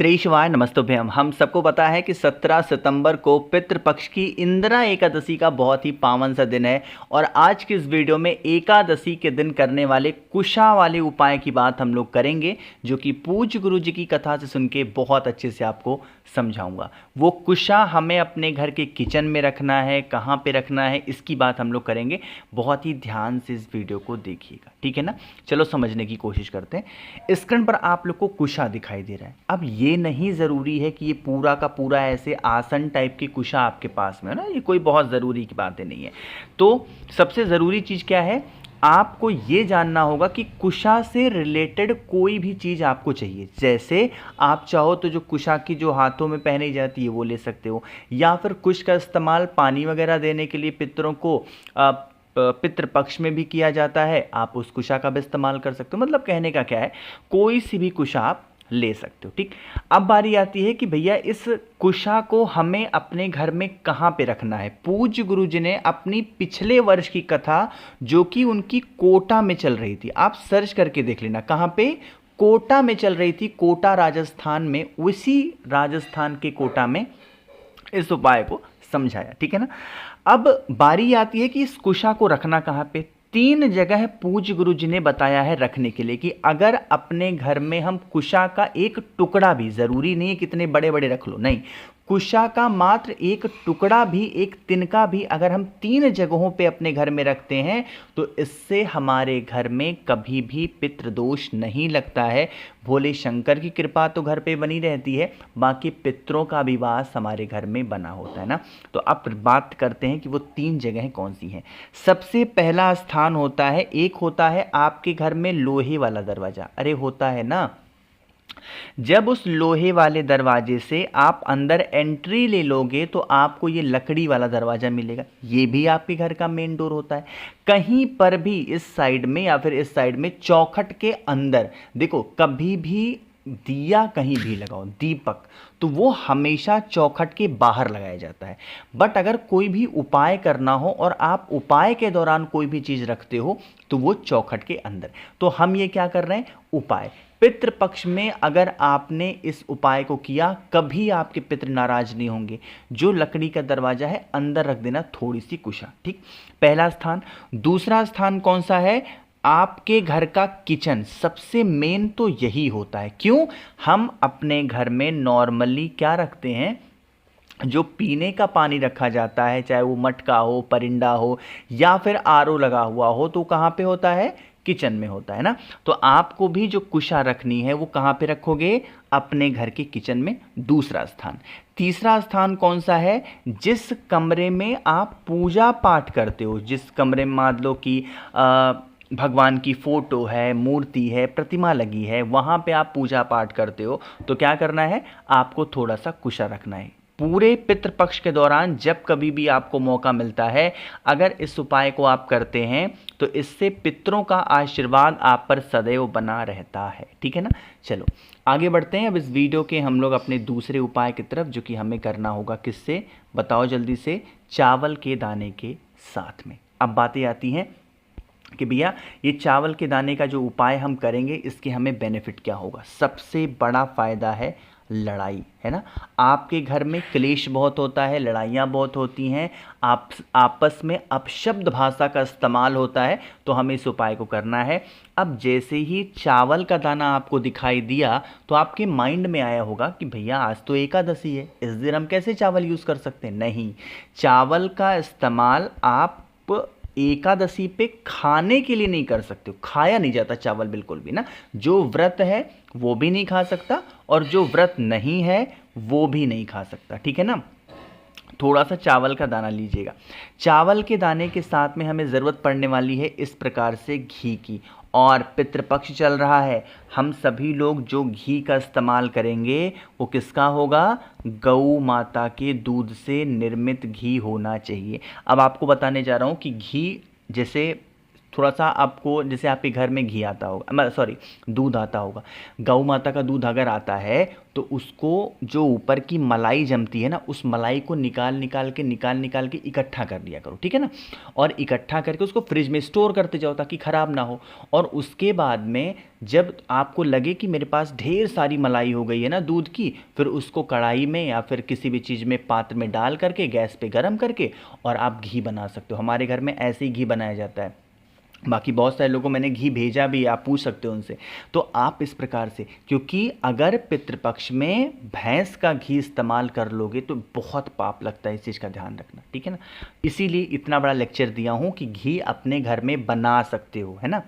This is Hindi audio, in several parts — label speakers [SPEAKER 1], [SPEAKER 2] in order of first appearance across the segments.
[SPEAKER 1] श्री शिवाय नमस्तुभ्यम। हम सबको पता है कि 17 सितंबर को पितृपक्ष की इंदिरा एकादशी का बहुत ही पावन सा दिन है और आज की इस वीडियो में एकादशी के दिन करने वाले कुशा वाले उपाय की बात हम लोग करेंगे, जो कि पूज्य गुरु जी की कथा से सुन के बहुत अच्छे से आपको समझाऊंगा। वो कुशा हमें अपने घर के किचन में रखना है, कहाँ पे रखना है, इसकी बात हम लोग करेंगे। बहुत ही ध्यान से इस वीडियो को देखिएगा, ठीक है ना। चलो समझने की कोशिश करते हैं। स्क्रीन पर आप लोग को कुशा दिखाई दे रहा है। अब ये नहीं ज़रूरी है कि ये पूरा का पूरा ऐसे आसन टाइप की कुशा आपके पास में है ना, ये कोई बहुत ज़रूरी की बातें नहीं है। तो सबसे ज़रूरी चीज़ क्या है, आपको ये जानना होगा कि कुशा से रिलेटेड कोई भी चीज़ आपको चाहिए। जैसे आप चाहो तो जो कुशा की जो हाथों में पहनी जाती है वो ले सकते हो, या फिर कुश का इस्तेमाल पानी वगैरह देने के लिए पितरों को पितृपक्ष में भी किया जाता है। आप उस कुशा का भी इस्तेमाल कर सकते हो। मतलब कहने का क्या है, कोई सी भी कुशा आप ले सकते हो, ठीक। अब बारी आती है कि भैया इस कुशा को हमें अपने घर में कहाँ पे रखना है। पूज्य गुरु जी ने अपनी पिछले वर्ष की कथा, जो कि उनकी कोटा में चल रही थी, आप सर्च करके देख लेना कहाँ पे, कोटा में चल रही थी, कोटा राजस्थान में, उसी राजस्थान के कोटा में इस उपाय को समझाया, ठीक है ना। अब बारी आती है कि इस कुशा को रखना कहाँ पे। 3 जगह पूज्य गुरु जी ने बताया है रखने के लिए, कि अगर अपने घर में हम कुशा का एक टुकड़ा भी, ज़रूरी नहीं है कितने बड़े बड़े रख लो, नहीं, कुशा का मात्र एक टुकड़ा भी, एक तिनका भी अगर हम 3 जगहों पे अपने घर में रखते हैं तो इससे हमारे घर में कभी भी पितृदोष नहीं लगता है। भोले शंकर की कृपा तो घर पे बनी रहती है, बाकी पितरों का भी वास हमारे घर में बना होता है ना। तो अब बात करते हैं कि वो 3 जगह कौन सी हैं। सबसे पहला स्थान होता है, एक होता है आपके घर में लोहे वाला दरवाज़ा। अरे होता है ना, जब उस लोहे वाले दरवाजे से आप अंदर एंट्री ले लोगे तो आपको ये लकड़ी वाला दरवाजा मिलेगा। ये भी आपके घर का मेन डोर होता है। कहीं पर भी इस साइड में या फिर इस साइड में चौखट के अंदर देखो, कभी भी दिया कहीं भी लगाओ, दीपक, तो वो हमेशा चौखट के बाहर लगाया जाता है। बट अगर कोई भी उपाय करना हो और आप उपाय के दौरान कोई भी चीज़ रखते हो तो वो चौखट के अंदर। तो हम ये क्या कर रहे हैं, उपाय पितृपक्ष में अगर आपने इस उपाय को किया, कभी आपके पितृ नाराज नहीं होंगे। जो लकड़ी का दरवाजा है अंदर रख देना थोड़ी सी कुशा, ठीक। पहला स्थान। दूसरा स्थान कौन सा है, आपके घर का किचन। सबसे मेन तो यही होता है। क्यों, हम अपने घर में नॉर्मली क्या रखते हैं, जो पीने का पानी रखा जाता है, चाहे वो मटका हो, परिंदा हो, या फिर आरओ लगा हुआ हो, तो कहाँ पे होता है, किचन में होता है ना। तो आपको भी जो कुशा रखनी है वो कहाँ पे रखोगे, अपने घर के किचन में। दूसरा स्थान। तीसरा स्थान कौन सा है, जिस कमरे में आप पूजा पाठ करते हो, जिस कमरे में मान लो कि भगवान की फोटो है, मूर्ति है, प्रतिमा लगी है, वहाँ पे आप पूजा पाठ करते हो, तो क्या करना है, आपको थोड़ा सा कुशा रखना है। पूरे पितृपक्ष के दौरान जब कभी भी आपको मौका मिलता है, अगर इस उपाय को आप करते हैं तो इससे पितरों का आशीर्वाद आप पर सदैव बना रहता है, ठीक है ना। चलो आगे बढ़ते हैं। अब इस वीडियो के हम लोग अपने दूसरे उपाय की तरफ, जो कि हमें करना होगा किससे, बताओ जल्दी से, चावल के दाने के साथ में। अब बातें आती हैं कि भैया ये चावल के दाने का जो उपाय हम करेंगे, इसके हमें बेनिफिट क्या होगा। सबसे बड़ा फ़ायदा है लड़ाई, है ना। आपके घर में क्लेश बहुत होता है, लड़ाइयाँ बहुत होती हैं, आप आपस में अपशब्द भाषा का इस्तेमाल होता है, तो हमें इस उपाय को करना है। अब जैसे ही चावल का दाना आपको दिखाई दिया तो आपके माइंड में आया होगा कि भैया आज तो एकादशी है, इस दिन हम कैसे चावल यूज़ कर सकते हैं। नहीं, चावल का इस्तेमाल आप एकादशी पे खाने के लिए नहीं कर सकते हो। खाया नहीं जाता चावल बिल्कुल भी ना। जो व्रत है वो भी नहीं खा सकता, और जो व्रत नहीं है वो भी नहीं खा सकता, ठीक है ना। थोड़ा सा चावल का दाना लीजिएगा। चावल के दाने के साथ में हमें ज़रूरत पड़ने वाली है इस प्रकार से घी की। और पितृपक्ष चल रहा है, हम सभी लोग जो घी का इस्तेमाल करेंगे वो किसका होगा, गौ माता के दूध से निर्मित घी होना चाहिए। अब आपको बताने जा रहा हूँ कि घी, जैसे थोड़ा सा आपको, जैसे आपके घर में घी आता होगा, सॉरी दूध आता होगा, गौ माता का दूध अगर आता है तो उसको जो ऊपर की मलाई जमती है ना, उस मलाई को निकाल निकाल के इकट्ठा कर लिया करो, ठीक है ना। और इकट्ठा करके उसको फ्रिज में स्टोर करते जाओ ताकि ख़राब ना हो। और उसके बाद में जब आपको लगे कि मेरे पास ढेर सारी मलाई हो गई है ना दूध की, फिर उसको कढ़ाई में या फिर किसी भी चीज़ में, पात्र में डाल करके गैस पे गरम करके और आप घी बना सकते हो। हमारे घर में ऐसे ही घी बनाया जाता है। बाकी बहुत सारे लोगों को मैंने घी भेजा भी, आप पूछ सकते हो उनसे। तो आप इस प्रकार से, क्योंकि अगर पितृपक्ष में भैंस का घी इस्तेमाल कर लोगे तो बहुत पाप लगता है, इस चीज़ का ध्यान रखना, ठीक है ना। इसीलिए इतना बड़ा लेक्चर दिया हूँ कि घी अपने घर में बना सकते हो, है ना।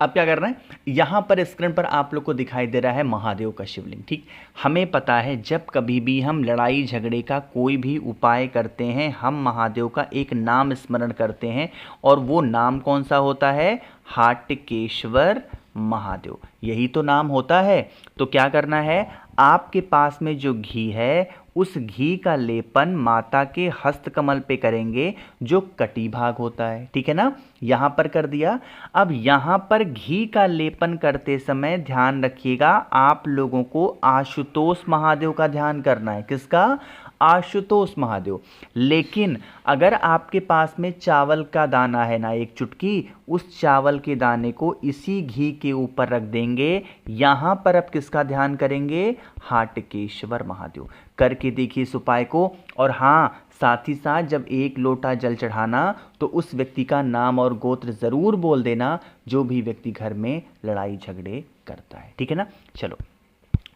[SPEAKER 1] अब क्या करना है, यहाँ पर स्क्रीन पर आप लोग को दिखाई दे रहा है महादेव का शिवलिंग, ठीक। हमें पता है जब कभी भी हम लड़ाई झगड़े का कोई भी उपाय करते हैं, हम महादेव का एक नाम स्मरण करते हैं, और वो नाम कौन सा होता है, हाटकेश्वर महादेव, यही तो नाम होता है। तो क्या करना है, आपके पास में जो घी है उस घी का लेपन माता के हस्तकमल पे करेंगे, जो कटी भाग होता है, ठीक है ना। यहाँ पर कर दिया। अब यहाँ पर घी का लेपन करते समय ध्यान रखिएगा, आप लोगों को आशुतोष महादेव का ध्यान करना है। किसका, आशुतोष महादेव। लेकिन अगर आपके पास में चावल का दाना है ना, एक चुटकी, उस चावल के दाने को इसी घी के ऊपर रख देंगे। यहाँ पर अब किसका ध्यान करेंगे, हाटकेश्वर महादेव। करके देखिए इस उपाय को। और हाँ, साथ ही साथ जब एक लोटा जल चढ़ाना तो उस व्यक्ति का नाम और गोत्र ज़रूर बोल देना, जो भी व्यक्ति घर में लड़ाई झगड़े करता है, ठीक है ना। चलो,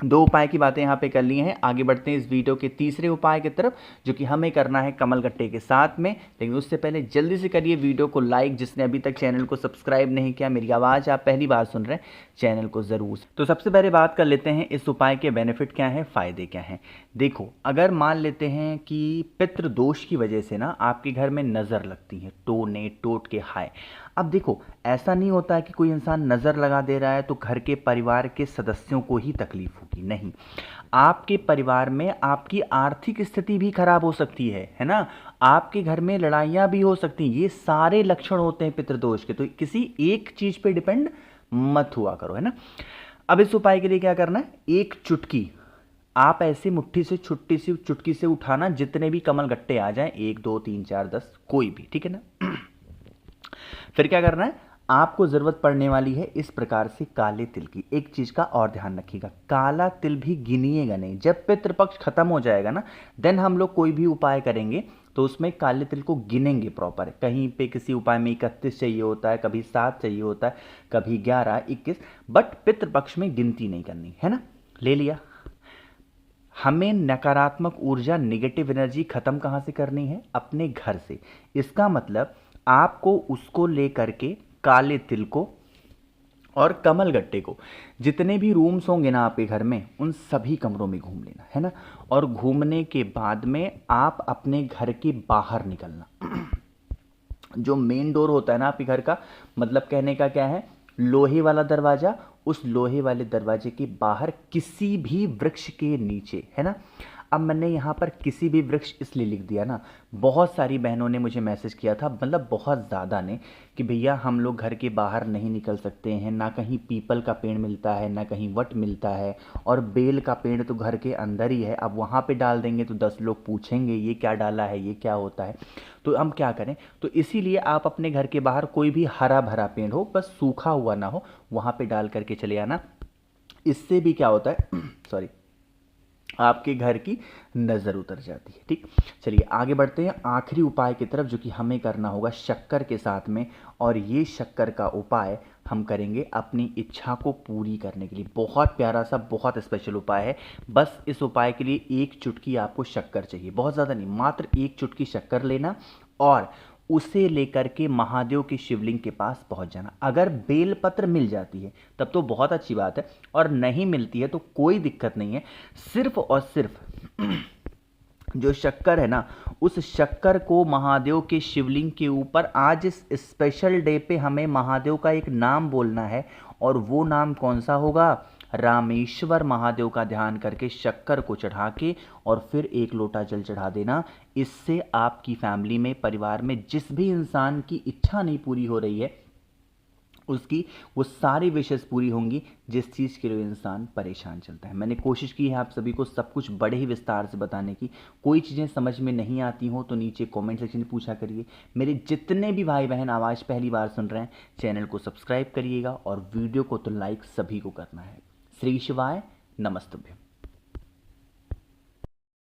[SPEAKER 1] दो उपाय की बातें यहाँ पे कर ली हैं। आगे बढ़ते हैं इस वीडियो के तीसरे उपाय की तरफ, जो कि हमें करना है कमलगट्टे के साथ में। लेकिन उससे पहले जल्दी से करिए वीडियो को लाइक, जिसने अभी तक चैनल को सब्सक्राइब नहीं किया, मेरी आवाज़ आप पहली बार सुन रहे हैं, चैनल को ज़रूर। तो सबसे पहले बात कर लेते हैं इस उपाय के बेनिफिट क्या हैं, फ़ायदे क्या हैं। देखो, अगर मान लेते हैं कि पितृदोष की वजह से ना आपके घर में नज़र लगती है, टोने टोट के हाय। अब देखो, ऐसा नहीं होता है कि कोई इंसान नज़र लगा दे रहा है तो घर के परिवार के सदस्यों को ही तकलीफ होगी, नहीं। आपके परिवार में आपकी आर्थिक स्थिति भी खराब हो सकती है ना। आपके घर में लड़ाइयाँ भी हो सकती हैं। ये सारे लक्षण होते हैं पितृदोष के। तो किसी एक चीज़ पे डिपेंड मत हुआ करो, है ना। अब इस उपाय के लिए क्या करना है, एक चुटकी आप ऐसे मुट्ठी से चुटकी से उठाना, जितने भी कमल गट्टे आ जाएं, 1 2 3 4 10, कोई भी, ठीक है ना। फिर क्या करना है, आपको ज़रूरत पड़ने वाली है इस प्रकार से काले तिल की। एक चीज़ का और ध्यान रखिएगा, काला तिल भी गिनिएगा नहीं। जब पितृपक्ष खत्म हो जाएगा ना, देन हम लोग कोई भी उपाय करेंगे तो उसमें काले तिल को गिनेंगे प्रॉपर। कहीं पे किसी उपाय में 31 चाहिए होता है, कभी 7 चाहिए होता है, कभी 11 21, बट पितृपक्ष में गिनती नहीं करनी, है ना। ले लिया। हमें नकारात्मक ऊर्जा, नेगेटिव एनर्जी खत्म कहाँ से करनी है, अपने घर से। इसका मतलब आपको उसको लेकर के काले तिल को और कमल गट्टे को, जितने भी रूम्स होंगे ना आपके घर में, उन सभी कमरों में घूम लेना, है ना। और घूमने के बाद में आप अपने घर के बाहर निकलना। जो मेन डोर होता है ना आपके घर का, मतलब कहने का क्या है, लोहे वाला दरवाज़ा, उस लोहे वाले दरवाजे के बाहर किसी भी वृक्ष के नीचे, है ना। अब मैंने यहाँ पर किसी भी वृक्ष इसलिए लिख दिया ना, बहुत सारी बहनों ने मुझे मैसेज किया था, मतलब बहुत ज़्यादा ने, कि भैया हम लोग घर के बाहर नहीं निकल सकते हैं, ना कहीं पीपल का पेड़ मिलता है, ना कहीं वट मिलता है, और बेल का पेड़ तो घर के अंदर ही है। अब वहाँ पे डाल देंगे तो 10 लोग पूछेंगे ये क्या डाला है, ये क्या होता है। तो हम क्या करें, तो इसीलिए आप अपने घर के बाहर कोई भी हरा भरा पेड़ हो, बस सूखा हुआ ना हो, वहाँ पे डाल करके चले आना। इससे भी क्या होता है सॉरी, आपके घर की नज़र उतर जाती है, ठीक। चलिए आगे बढ़ते हैं आखिरी उपाय की तरफ, जो कि हमें करना होगा शक्कर के साथ में। और ये शक्कर का उपाय हम करेंगे अपनी इच्छा को पूरी करने के लिए। बहुत प्यारा सा, बहुत स्पेशल उपाय है। बस इस उपाय के लिए एक चुटकी आपको शक्कर चाहिए, बहुत ज़्यादा नहीं, मात्र एक चुटकी शक्कर लेना और उसे लेकर के महादेव के शिवलिंग के पास पहुंच जाना। अगर बेलपत्र मिल जाती है तब तो बहुत अच्छी बात है, और नहीं मिलती है तो कोई दिक्कत नहीं है। सिर्फ और सिर्फ जो शक्कर है ना, उस शक्कर को महादेव के शिवलिंग के ऊपर आज इस स्पेशल डे पे हमें महादेव का एक नाम बोलना है। और वो नाम कौन सा होगा, रामेश्वर महादेव का ध्यान करके शक्कर को चढ़ा के और फिर 1 लोटा जल चढ़ा देना। इससे आपकी फैमिली में, परिवार में जिस भी इंसान की इच्छा नहीं पूरी हो रही है उसकी वो सारी विशेष पूरी होंगी जिस चीज़ के लिए इंसान परेशान चलता है। मैंने कोशिश की है आप सभी को सब कुछ बड़े ही विस्तार से बताने की। कोई चीज़ें समझ में नहीं आती हो तो नीचे कमेंट सेक्शन में पूछा करिए। मेरे जितने भी भाई बहन आवाज़ पहली बार सुन रहे हैं, चैनल को सब्सक्राइब करिएगा और वीडियो को तो लाइक सभी को करना है। श्री शिवाय, नमस्तुभ्यं।